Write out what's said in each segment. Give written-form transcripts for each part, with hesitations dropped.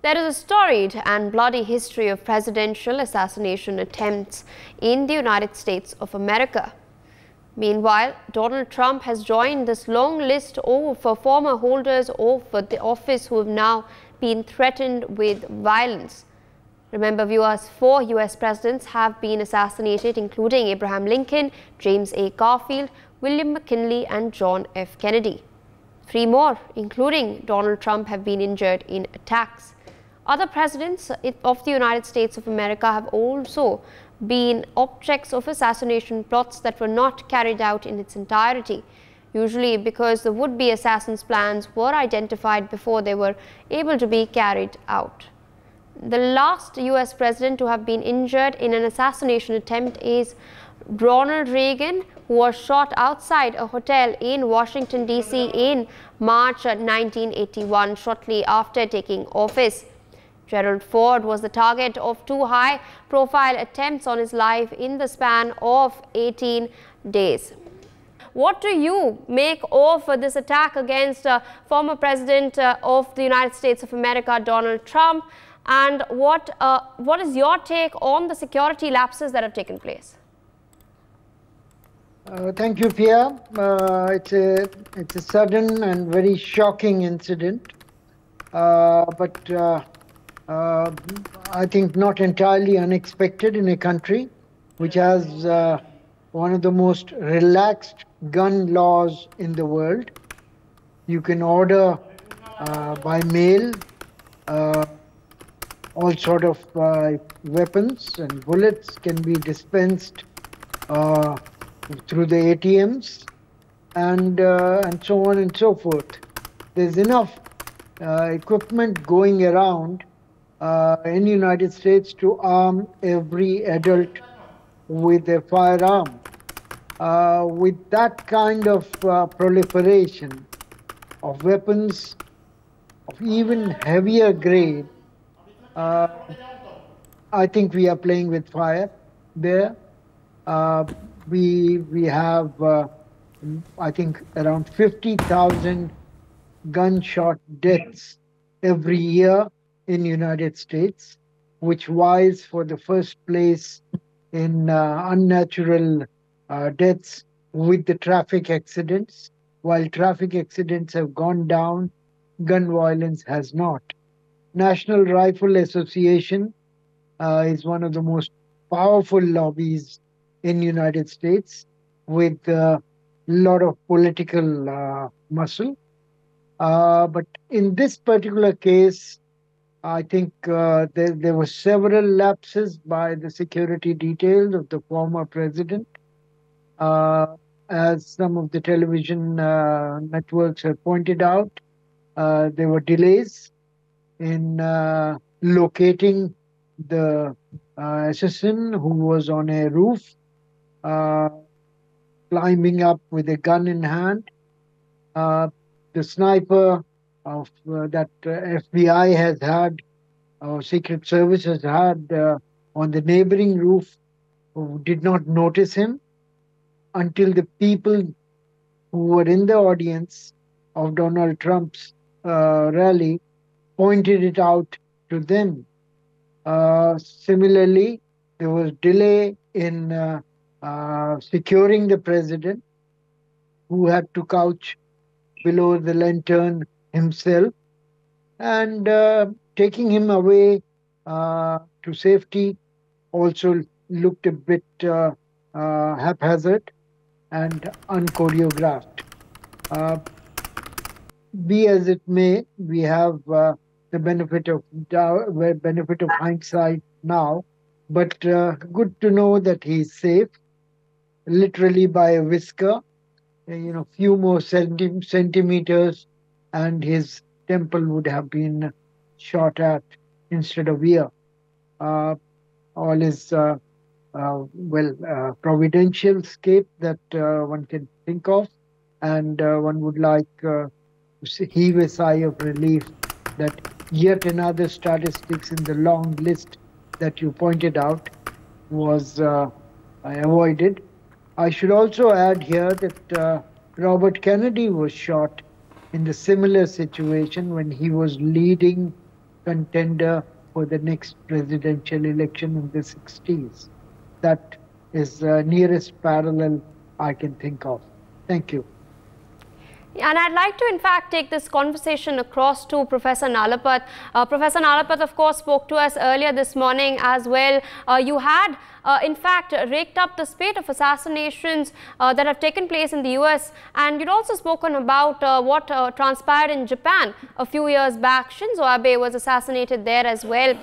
There is a storied and bloody history of presidential assassination attempts in the United States of America. Meanwhile, Donald Trump has joined this long list of former holders of the office who have now been threatened with violence. Remember, viewers, 4 U.S. presidents have been assassinated, including Abraham Lincoln, James A. Garfield, William McKinley, and John F. Kennedy. 3 more, including Donald Trump, have been injured in attacks. Other presidents of the United States of America have also been objects of assassination plots that were not carried out in its entirety, usually because the would-be assassins' plans were identified before they were able to be carried out. The last U.S. president to have been injured in an assassination attempt is Ronald Reagan, who was shot outside a hotel in Washington, D.C. in March 1981, shortly after taking office. Gerald Ford was the target of 2 high-profile attempts on his life in the span of 18 days. What do you make of this attack against former President of the United States of America, Donald Trump? And what is your take on the security lapses that have taken place? Thank you, Pia. It's a sudden and very shocking incident, but I think not entirely unexpected in a country which has one of the most relaxed gun laws in the world. You can order by mail all sort of weapons, and bullets can be dispensed through the ATMs, and so on and so forth. There's enough equipment going around in the United States to arm every adult with a firearm. With that kind of proliferation of weapons of even heavier grade, I think we are playing with fire there. We have, I think, around 50,000 gunshot deaths every year in the United States, which vies for the first place in unnatural deaths with the traffic accidents. While traffic accidents have gone down, gun violence has not. National Rifle Association is one of the most powerful lobbies in the United States, with a lot of political muscle. But in this particular case, I think there were several lapses by the security details of the former president. As some of the television networks have pointed out, there were delays in locating the assassin, who was on a roof, climbing up with a gun in hand. The sniper of that FBI has had, or Secret Service has had, on the neighboring roof, who did not notice him until the people who were in the audience of Donald Trump's rally pointed it out to them. Similarly, there was delay in securing the president, who had to couch below the lantern himself, and taking him away to safety also looked a bit haphazard and unchoreographed. Be as it may, we have the benefit of hindsight now, but good to know that he's safe, literally by a whisker. Few more centimeters, and his temple would have been shot at instead of ear. All is providential escape that one can think of, and one would like to heave a sigh of relief that yet another statistics in the long list that you pointed out was avoided. I should also add here that Robert Kennedy was shot in the similar situation when he was leading contender for the next presidential election in the 60s. That is the nearest parallel I can think of. Thank you. And I'd like to, in fact, take this conversation across to Professor Nalapat. Professor Nalapat, of course, spoke to us earlier this morning as well. You had, in fact, raked up the spate of assassinations that have taken place in the US. And you'd also spoken about what transpired in Japan a few years back. Shinzo Abe was assassinated there as well.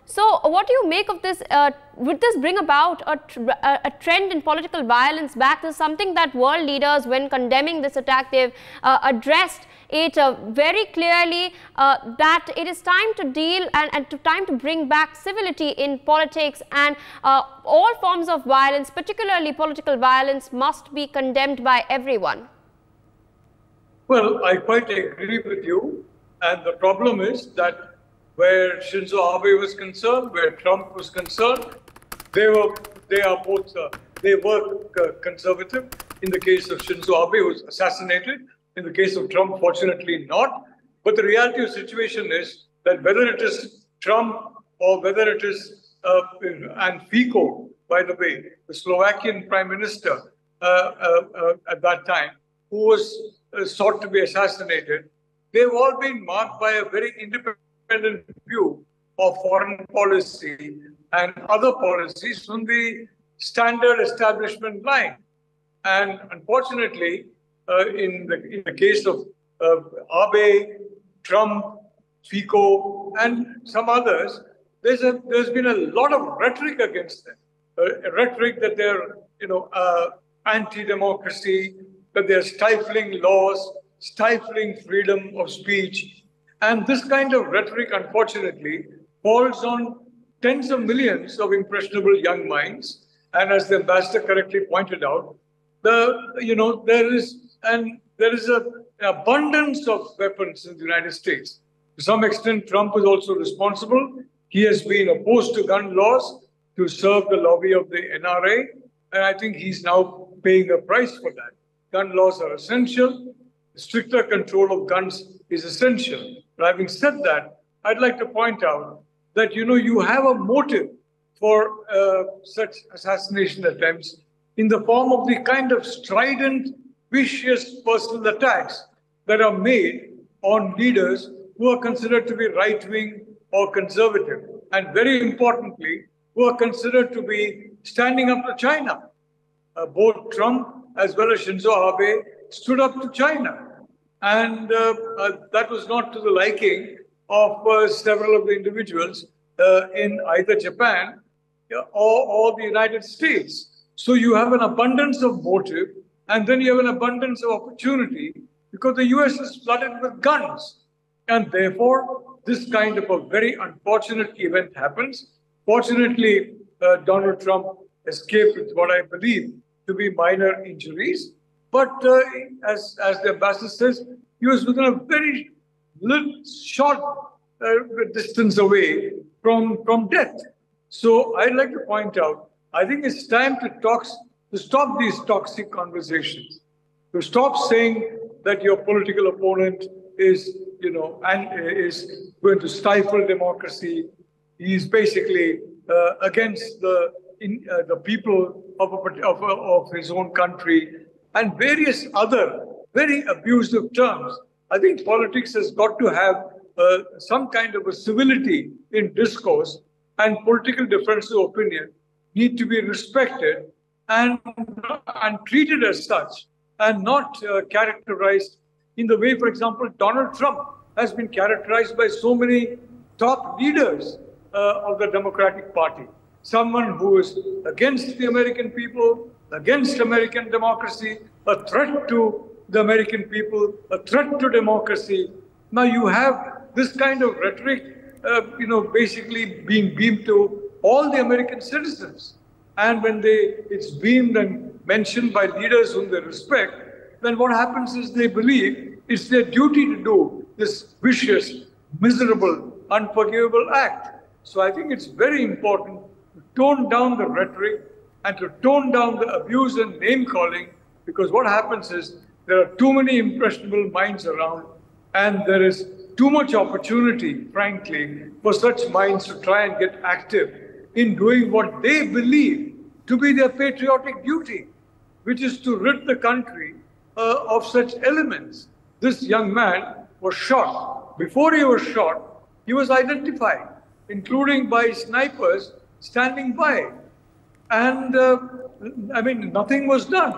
So what do you make of this? Would this bring about a trend in political violence back? This is something that world leaders, when condemning this attack, they've addressed it very clearly, that it is time to deal and time to bring back civility in politics, and all forms of violence, particularly political violence, must be condemned by everyone. Well, I quite agree with you. And the problem is that where Shinzo Abe was concerned, where Trump was concerned, they were conservative. In the case of Shinzo Abe, who was assassinated. In the case of Trump, fortunately not. But the reality of the situation is that whether it is Trump or whether it is and Fico, by the way, the Slovakian prime minister at that time, who was sought to be assassinated, they've all been marked by a very independent view of foreign policy and other policies from the standard establishment line. And unfortunately, in the case of Abe, Trump, Fico, and some others, there's been a lot of rhetoric against them. Rhetoric that they're anti-democracy, that they're stifling laws, stifling freedom of speech. And this kind of rhetoric, unfortunately, falls on tens of millions of impressionable young minds. And as the ambassador correctly pointed out, there is an abundance of weapons in the United States. To some extent, Trump is also responsible. He has been opposed to gun laws to serve the lobby of the NRA. And I think he's now paying a price for that. Gun laws are essential. Stricter control of guns is essential. But having said that, I'd like to point out that, you have a motive for such assassination attempts in the form of the kind of strident, vicious personal attacks that are made on leaders who are considered to be right-wing or conservative. And very importantly, who are considered to be standing up to China. Both Trump as well as Shinzo Abe stood up to China. And that was not to the liking of several of the individuals in either Japan or the United States. So you have an abundance of motive, and then you have an abundance of opportunity, because the US is flooded with guns. And therefore, this kind of a very unfortunate event happens. Fortunately, Donald Trump escaped with what I believe to be minor injuries. But as the ambassador says, he was within a very short distance away from death. So I'd like to point out, I think it's time to stop these toxic conversations, to stop saying that your political opponent is, is going to stifle democracy. He's basically against the people of his own country, and various other very abusive terms. I think politics has got to have some kind of a civility in discourse, and political differences of opinion need to be respected and treated as such, and not characterized in the way, for example, Donald Trump has been characterized by so many top leaders of the Democratic Party. Someone who is against the American people, against American democracy, a threat to the American people, a threat to democracy. Now you have this kind of rhetoric, basically being beamed to all the American citizens. And when it's beamed and mentioned by leaders whom they respect, then what happens is they believe it's their duty to do this vicious, miserable, unforgivable act. So I think it's very important to tone down the rhetoric and to tone down the abuse and name-calling, because what happens is there are too many impressionable minds around, and there is too much opportunity, frankly, for such minds to try and get active in doing what they believe to be their patriotic duty, which is to rid the country of such elements. This young man was shot. Before he was shot, he was identified, including by snipers standing by. And I mean, nothing was done.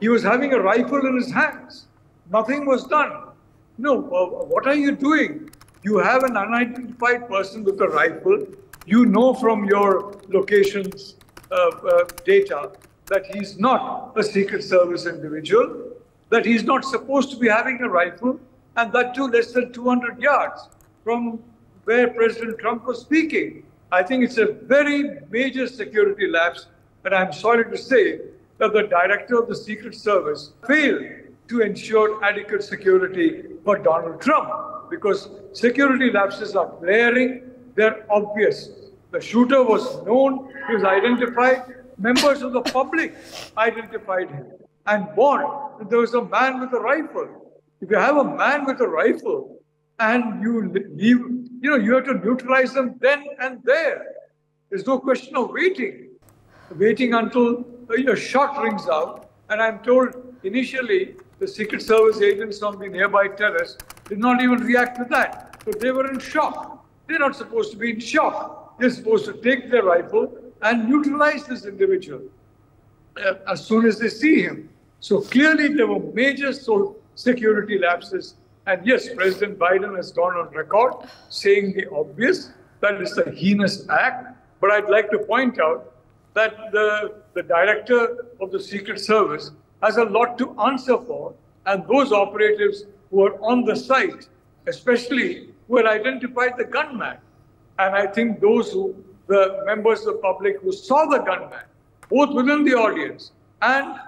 He was having a rifle in his hands. Nothing was done. No, what are you doing? You have an unidentified person with a rifle. You know from your locations data that he's not a Secret Service individual, that he's not supposed to be having a rifle, and that too less than 200 yards from where President Trump was speaking. I think it's a very major security lapse, and I'm sorry to say that the director of the Secret Service failed to ensure adequate security for Donald Trump, because security lapses are glaring, they're obvious. The shooter was known, he was identified, members of the public identified him and warned that there was a man with a rifle. If you have a man with a rifle and you leave, you have to neutralize them then and there. There's no question of waiting until a shot rings out. And I'm told initially the Secret Service agents on the nearby terrace did not even react to that. So they were in shock. They're not supposed to be in shock. They're supposed to take their rifle and neutralize this individual as soon as they see him. So clearly there were major security lapses. And yes, President Biden has gone on record saying the obvious, that it's a heinous act. But I'd like to point out that the director of the Secret Service has a lot to answer for. And those operatives who are on the site, especially who had identified the gunman. And I think the members of the public who saw the gunman, both within the audience and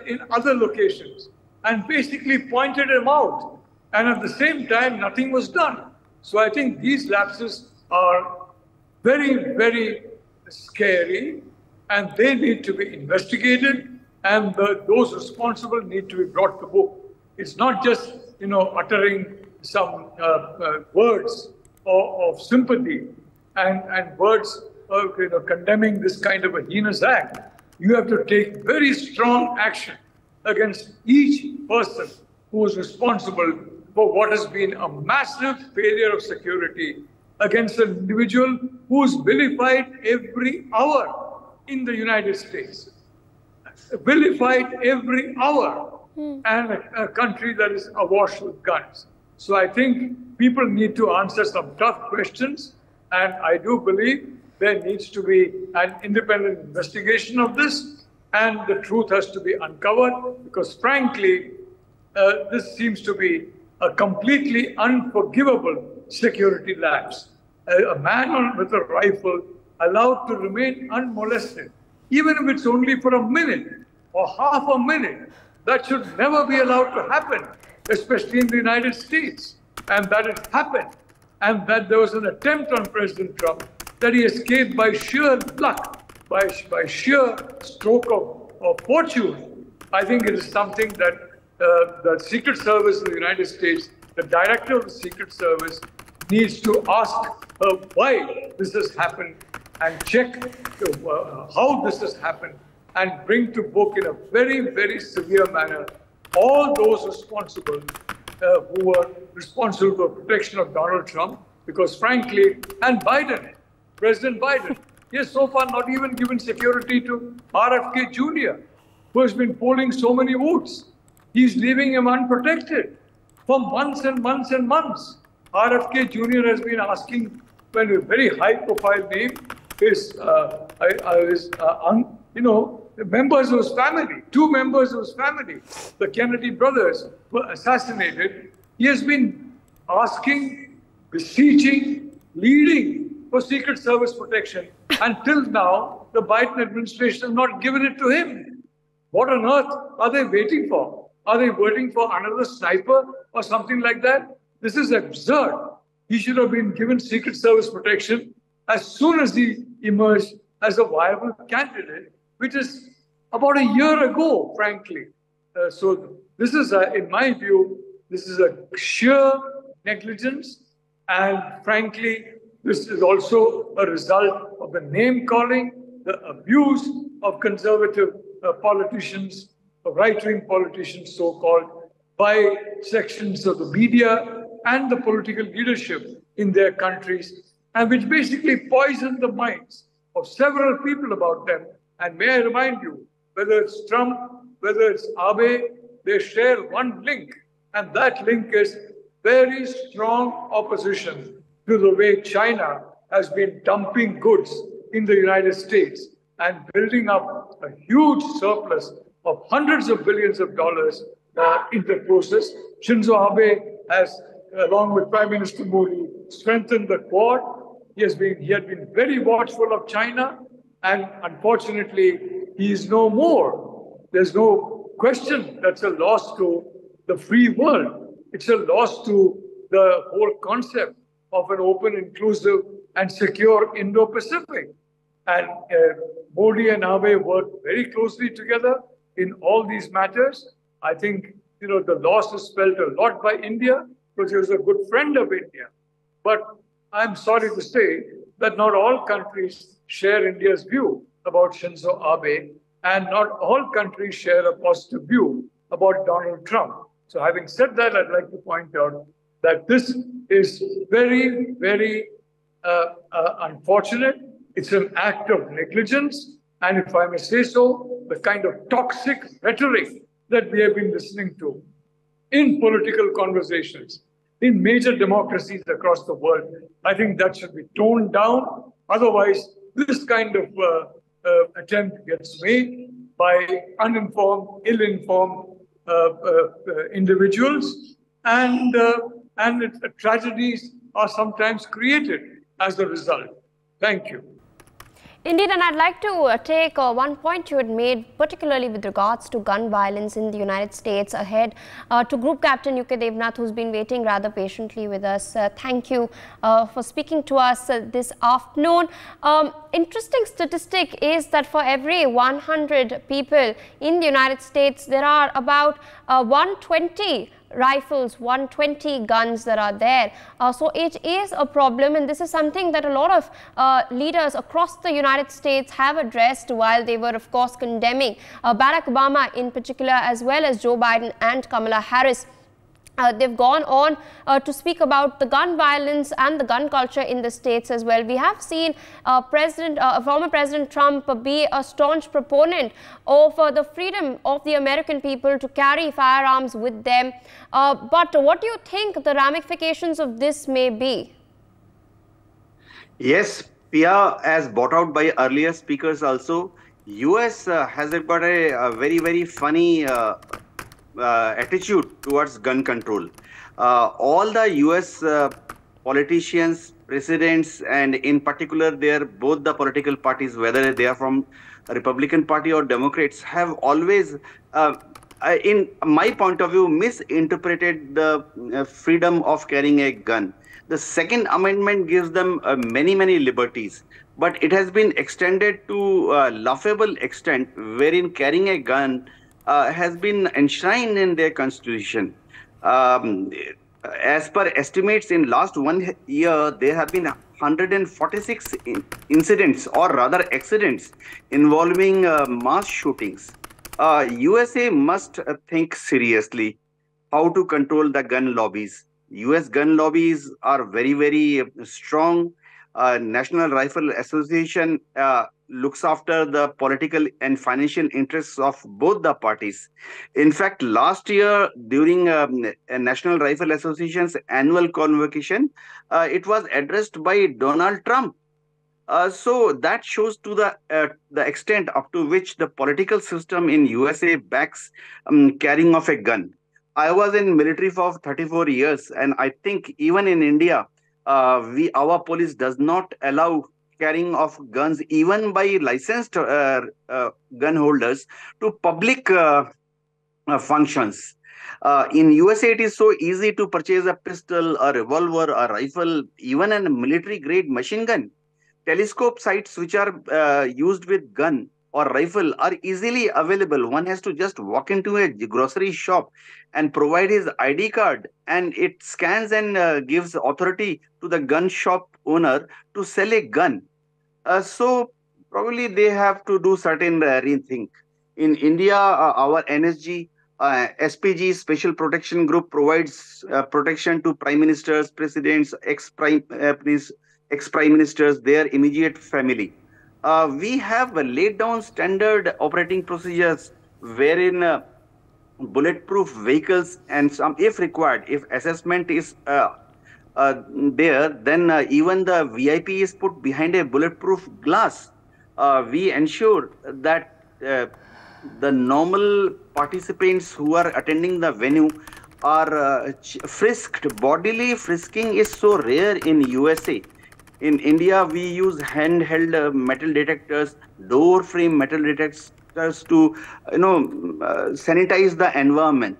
in other locations, and basically pointed him out. And at the same time, nothing was done. So I think these lapses are very, very scary, and they need to be investigated, and those responsible need to be brought to book. It's not just, uttering some words of sympathy and words condemning this kind of a heinous act. You have to take very strong action against each person who is responsible for what has been a massive failure of security against an individual who is vilified every hour in the United States. Vilified every hour, and a country that is awash with guns. So I think people need to answer some tough questions, and I do believe there needs to be an independent investigation of this, and the truth has to be uncovered, because frankly, this seems to be a completely unforgivable security lapse. A man with a rifle allowed to remain unmolested, even if it's only for a minute or half a minute, that should never be allowed to happen, especially in the United States. And that it happened, and that there was an attempt on President Trump, that he escaped by sheer luck, by sheer stroke of fortune. I think it is something that the Secret Service of the United States, the director of the Secret Service, needs to ask why this has happened, and check how this has happened, and bring to book in a very, very severe manner all those responsible who were responsible for protection of Donald Trump, because frankly, and Biden, President Biden, he has so far not even given security to RFK Jr., who has been polling so many votes. He's leaving him unprotected for months and months and months. RFK Jr. has been asking, when a very high-profile name, members of his family, 2 members of his family, the Kennedy brothers, were assassinated. He has been asking, beseeching, pleading for Secret Service protection. Until now, the Biden administration has not given it to him. What on earth are they waiting for? Are they waiting for another sniper or something like that? This is absurd. He should have been given Secret Service protection as soon as he emerged as a viable candidate, which is about a year ago, frankly. So this is, in my view, this is a sheer negligence And frankly, this is also a result of the name calling, the abuse of conservative politicians, right-wing politicians, so-called, by sections of the media and the political leadership in their countries, and which basically poison the minds of several people about them. And may I remind you, whether it's Trump, whether it's Abe, they share one link, and that link is very strong opposition to the way China has been dumping goods in the United States and building up a huge surplus of hundreds of billions of dollars in the process. Shinzo Abe has, along with Prime Minister Modi, strengthened the Quad. He had been very watchful of China, and unfortunately, he is no more. There's no question that's a loss to the free world. It's a loss to the whole concept of an open, inclusive, and secure Indo-Pacific. And Modi and Abe work very closely together in all these matters. I think, the loss is felt a lot by India because he was a good friend of India. But I'm sorry to say that not all countries share India's view about Shinzo Abe, and not all countries share a positive view about Donald Trump. So having said that, I'd like to point out that this is very, very unfortunate. It's an act of negligence. And if I may say so, the kind of toxic rhetoric that we have been listening to in political conversations in major democracies across the world, I think that should be toned down. Otherwise, this kind of attempt gets made by uninformed, ill-informed individuals, and tragedies are sometimes created as a result. Thank you. Indeed, and I'd like to take one point you had made, particularly with regards to gun violence in the United States, ahead to Group Captain UK Devnath, who's been waiting rather patiently with us. Thank you for speaking to us this afternoon. Interesting statistic is that for every 100 people in the United States, there are about 120 rifles, 120 guns that are there. So it is a problem, and this is something that a lot of leaders across the United States have addressed while they were, of course, condemning Barack Obama in particular, as well as Joe Biden and Kamala Harris. They've gone on to speak about the gun violence and the gun culture in the states as well. We have seen former President Trump be a staunch proponent of the freedom of the American people to carry firearms with them. But what do you think the ramifications of this may be? Yes, Pia, as brought out by earlier speakers also, US has got a very, very funny attitude towards gun control. All the US politicians, presidents, and in particular both the political parties, whether they are from Republican Party or Democrats, have always, in my point of view, misinterpreted the freedom of carrying a gun. The Second Amendment gives them many, many liberties, but it has been extended to a laughable extent, wherein carrying a gun has been enshrined in their constitution. As per estimates, in last 1 year, there have been 146 incidents, or rather accidents, involving mass shootings. USA must think seriously how to control the gun lobbies. US gun lobbies are very, very strong. National Rifle Association looks after the political and financial interests of both the parties. In fact, last year during National Rifle Association's annual convocation, it was addressed by Donald Trump. So that shows to the extent up to which the political system in USA backs carrying of a gun. I was in military for 34 years, and I think even in India, our police does not allow carrying of guns even by licensed gun holders to public functions. In USA, it is so easy to purchase a pistol, a revolver, a rifle, even a military grade machine gun. Telescope sights which are used with gun or rifle are easily available. One has to just walk into a grocery shop and provide his ID card, and it scans and gives authority to the gun shop owner to sell a gun. So probably they have to do certain rethink. In India, our NSG, SPG, Special Protection Group, provides protection to prime ministers, presidents, ex-prime ministers, their immediate family. We have laid down standard operating procedures wherein bulletproof vehicles and some, if required, if assessment is there, then even the VIP is put behind a bulletproof glass. We ensure that the normal participants who are attending the venue are frisked. Bodily frisking is so rare in USA. In India, we use handheld metal detectors, door frame metal detectors to, sanitize the environment.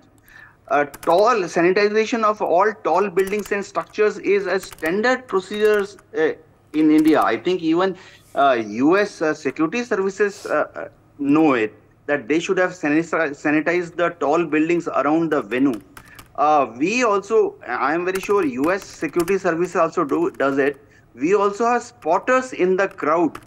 Tall sanitization of all tall buildings and structures is a standard procedures in India. I think even US security services know it, that they should have sanitized the tall buildings around the venue. We also, I am very sure US security services also does it. We also have spotters in the crowd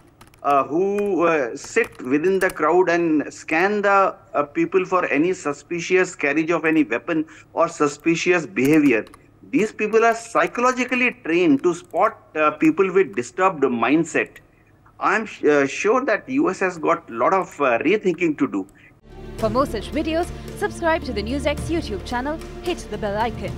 who sit within the crowd and scan the people for any suspicious carriage of any weapon or suspicious behavior. These people are psychologically trained to spot people with disturbed mindset. I'm sure that US has got a lot of rethinking to do. For more such videos, subscribe to the NewsX YouTube channel, hit the bell icon.